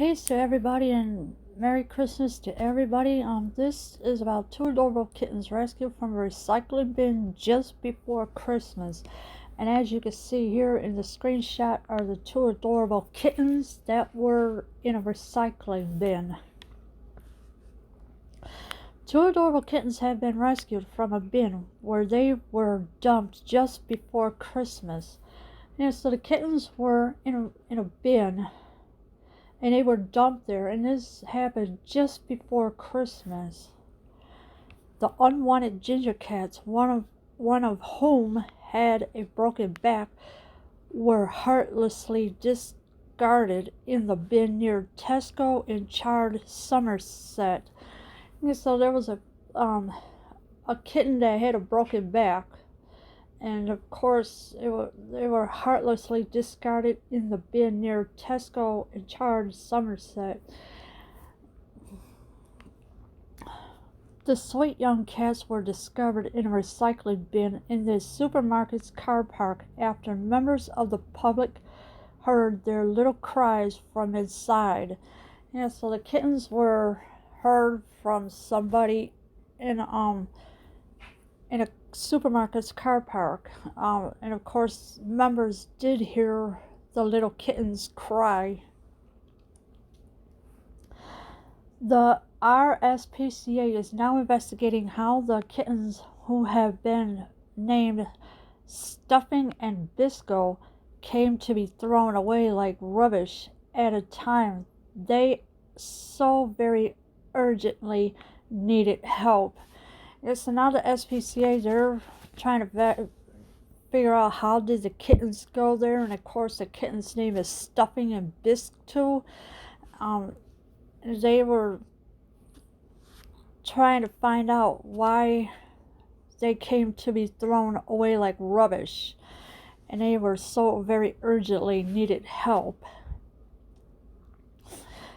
Peace to everybody and Merry Christmas to everybody. This is about two adorable kittens rescued from a recycling bin just before Christmas. And as you can see here in the screenshot are the two adorable kittens that were in a recycling bin. Two adorable kittens have been rescued from a bin where they were dumped just before Christmas. Yeah, so the kittens were in a bin and they were dumped there, and this happened just before Christmas. The unwanted ginger cats, one of whom had a broken back, were heartlessly discarded in the bin near Tesco in Chard, Somerset. And so there was a kitten that had a broken back, and of course they were heartlessly discarded in the bin near Tesco in Chard, Somerset. The sweet young cats were discovered in a recycling bin in the supermarket's car park after members of the public heard their little cries from inside. Yeah, so the kittens were heard from somebody in a supermarket's car park, and of course members did hear the little kittens cry. The RSPCA is now investigating how the kittens, who have been named Stuffing and Bisco, came to be thrown away like rubbish at a time they so very urgently needed help. Yes, so now the SPCA, they're trying to figure out how did the kittens go there, and of course the kitten's name is Stuffing and Bisco. They were trying to find out why they came to be thrown away like rubbish, and they were so very urgently needed help.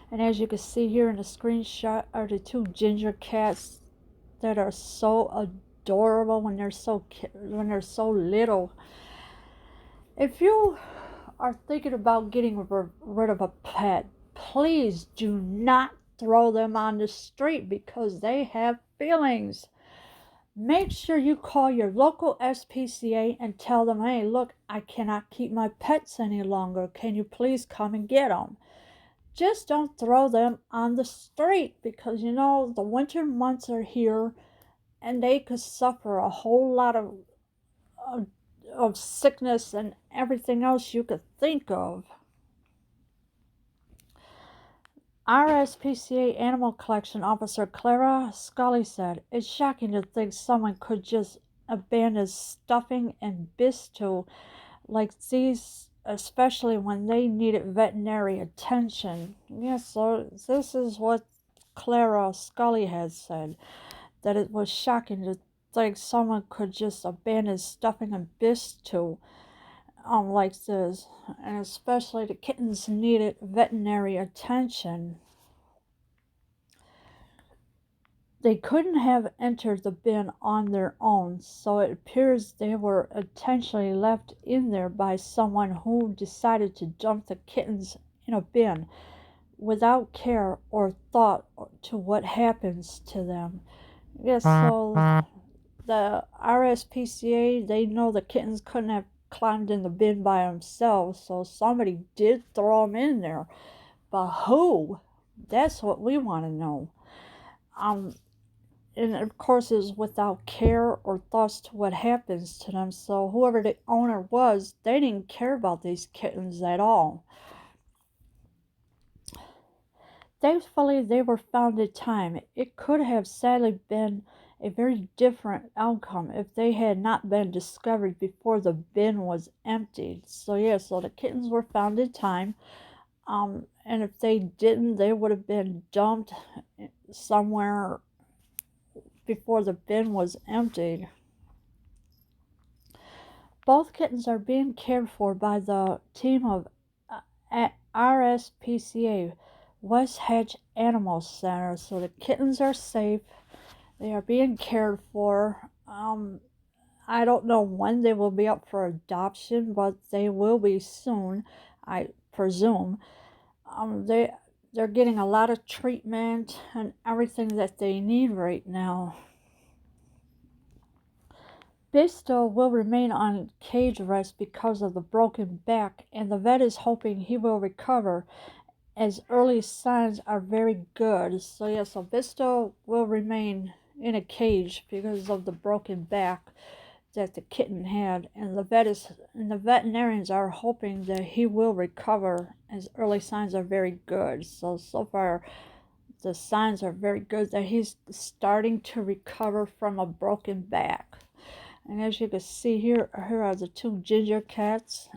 And as you can see here in the screenshot are the two ginger cats that are so adorable when they're so little. If you are thinking about getting rid of a pet, please do not throw them on the street because they have feelings. Make sure you call your local SPCA and tell them, hey, look, I cannot keep my pets any longer. Can you please come and get them? Just don't throw them on the street because, the winter months are here and they could suffer a whole lot of sickness and everything else you could think of. RSPCA Animal Collection Officer Clara Scully said, it's shocking to think someone could just abandon Stuffing and Bisco like these, especially when they needed veterinary attention. Yes, so this is what Clara Scully has said, that it was shocking to think someone could just abandon Stuffing and Bisco like this, and especially the kittens needed veterinary attention. They couldn't have entered the bin on their own, so it appears they were intentionally left in there by someone who decided to dump the kittens in a bin without care or thought to what happens to them. Yes, so the RSPCA, they know the kittens couldn't have climbed in the bin by themselves, so somebody did throw them in there. But who? That's what we want to know. And of course it was without care or thoughts to what happens to them. So whoever the owner was, they didn't care about these kittens at all. Thankfully, they were found in time. It could have sadly been a very different outcome if they had not been discovered before the bin was emptied. So yeah, so the kittens were found in time. And if they didn't, they would have been dumped somewhere before the bin was emptied. Both kittens are being cared for by the team of RSPCA West Hedge Animal Center. So the kittens are safe. They are being cared for. I don't know when they will be up for adoption, but they will be soon, I presume. They they're getting a lot of treatment and everything that they need right now. Bisto will remain on cage arrest because of the broken back, and the vet is hoping he will recover as early signs are very good. So yeah, so Bisto will remain in a cage because of the broken back that the kitten had, and the veterinarians are hoping that he will recover as early signs are very good. So far the signs are very good that he's starting to recover from a broken back. And as you can see here are the two ginger cats.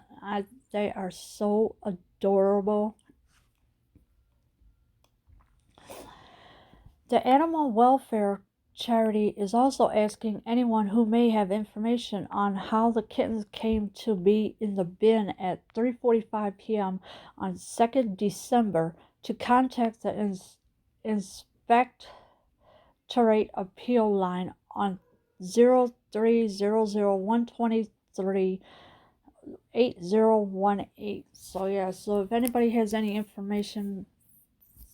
They are so adorable. The animal welfare charity is also asking anyone who may have information on how the kittens came to be in the bin at 3:45 p.m. on 2nd December to contact the Inspectorate Appeal line on 0300123818. So yeah, so if anybody has any information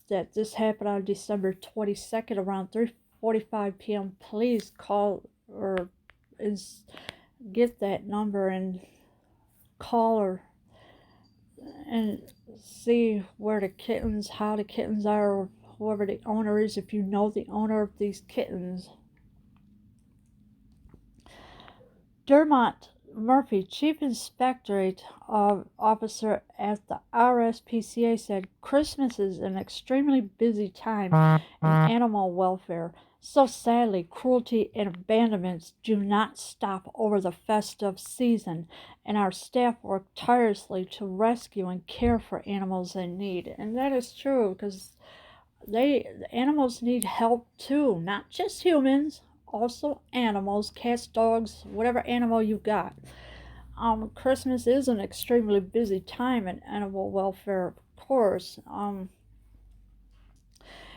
that this happened on December 22nd around 3:45 p.m., please call or get that number and call or and see where the kittens, how the kittens are, or whoever the owner is, if you know the owner of these kittens. Dermot Murphy, Chief Inspectorate Officer at the RSPCA, said Christmas is an extremely busy time in animal welfare. So sadly, cruelty and abandonments do not stop over the festive season, and our staff work tirelessly to rescue and care for animals in need. And that is true, because the animals need help too, not just humans, also animals, cats, dogs, whatever animal you got. Christmas is an extremely busy time in animal welfare, of course.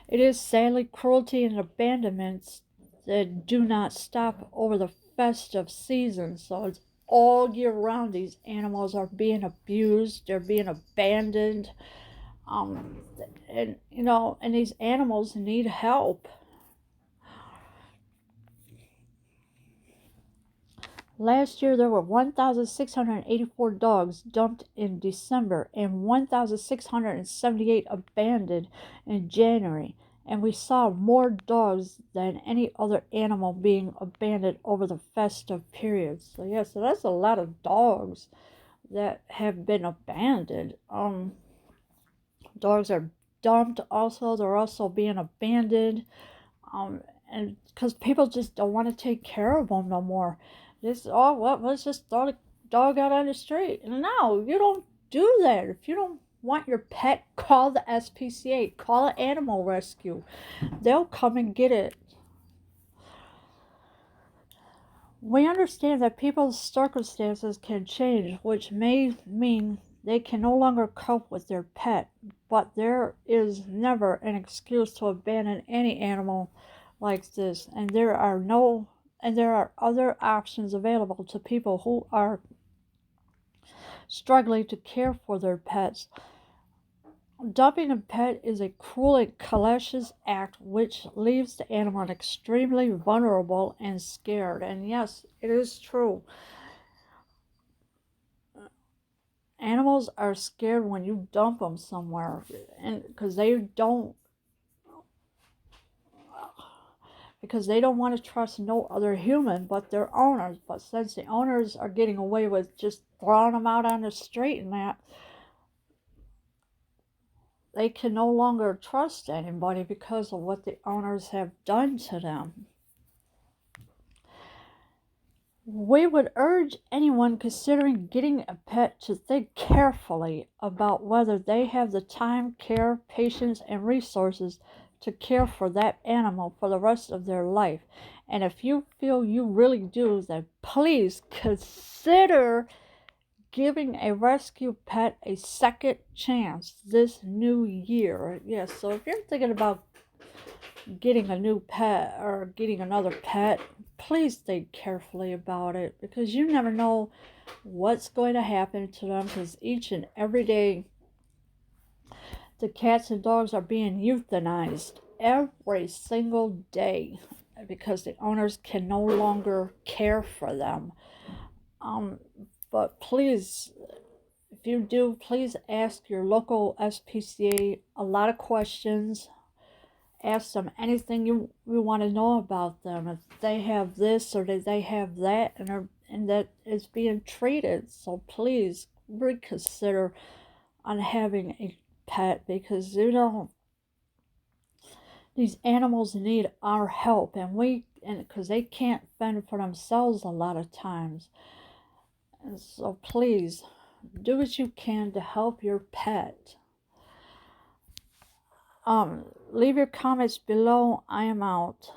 It is sadly cruelty and abandonments that do not stop over the festive season. So it's all year round. These animals are being abused. They're being abandoned. And these animals need help. Last year, there were 1,684 dogs dumped in December and 1,678 abandoned in January, and we saw more dogs than any other animal being abandoned over the festive period. So that's a lot of dogs that have been abandoned. Dogs are dumped. Also, they're also being abandoned. And because people just don't want to take care of them no more. Let's just throw the dog out on the street. No, you don't do that. If you don't want your pet, call the SPCA, call an animal rescue. They'll come and get it. We understand that people's circumstances can change, which may mean they can no longer cope with their pet, but there is never an excuse to abandon any animal like this, and there are other options available to people who are struggling to care for their pets. Dumping a pet is a cruel and callous act which leaves the animal extremely vulnerable and scared. And yes, it is true. Animals are scared when you dump them somewhere, and because they don't want to trust no other human but their owners. But since the owners are getting away with just throwing them out on the street and that, they can no longer trust anybody because of what the owners have done to them. We would urge anyone considering getting a pet to think carefully about whether they have the time, care, patience, and resources to care for that animal for the rest of their life. And if you feel you really do, then please consider giving a rescue pet a second chance this new year. Yes, so if you're thinking about getting a new pet or getting another pet, please think carefully about it, because you never know what's going to happen to them, because each and every day The cats and dogs are being euthanized every single day because the owners can no longer care for them. Um, but please, if you do, please ask your local SPCA a lot of questions. Ask them anything you want to know about them. If they have this or they have that, and that is being treated. So please reconsider on having a pet, because these animals need our help, and because they can't fend for themselves a lot of times. And so please do what you can to help your pet. Leave your comments below. I am out.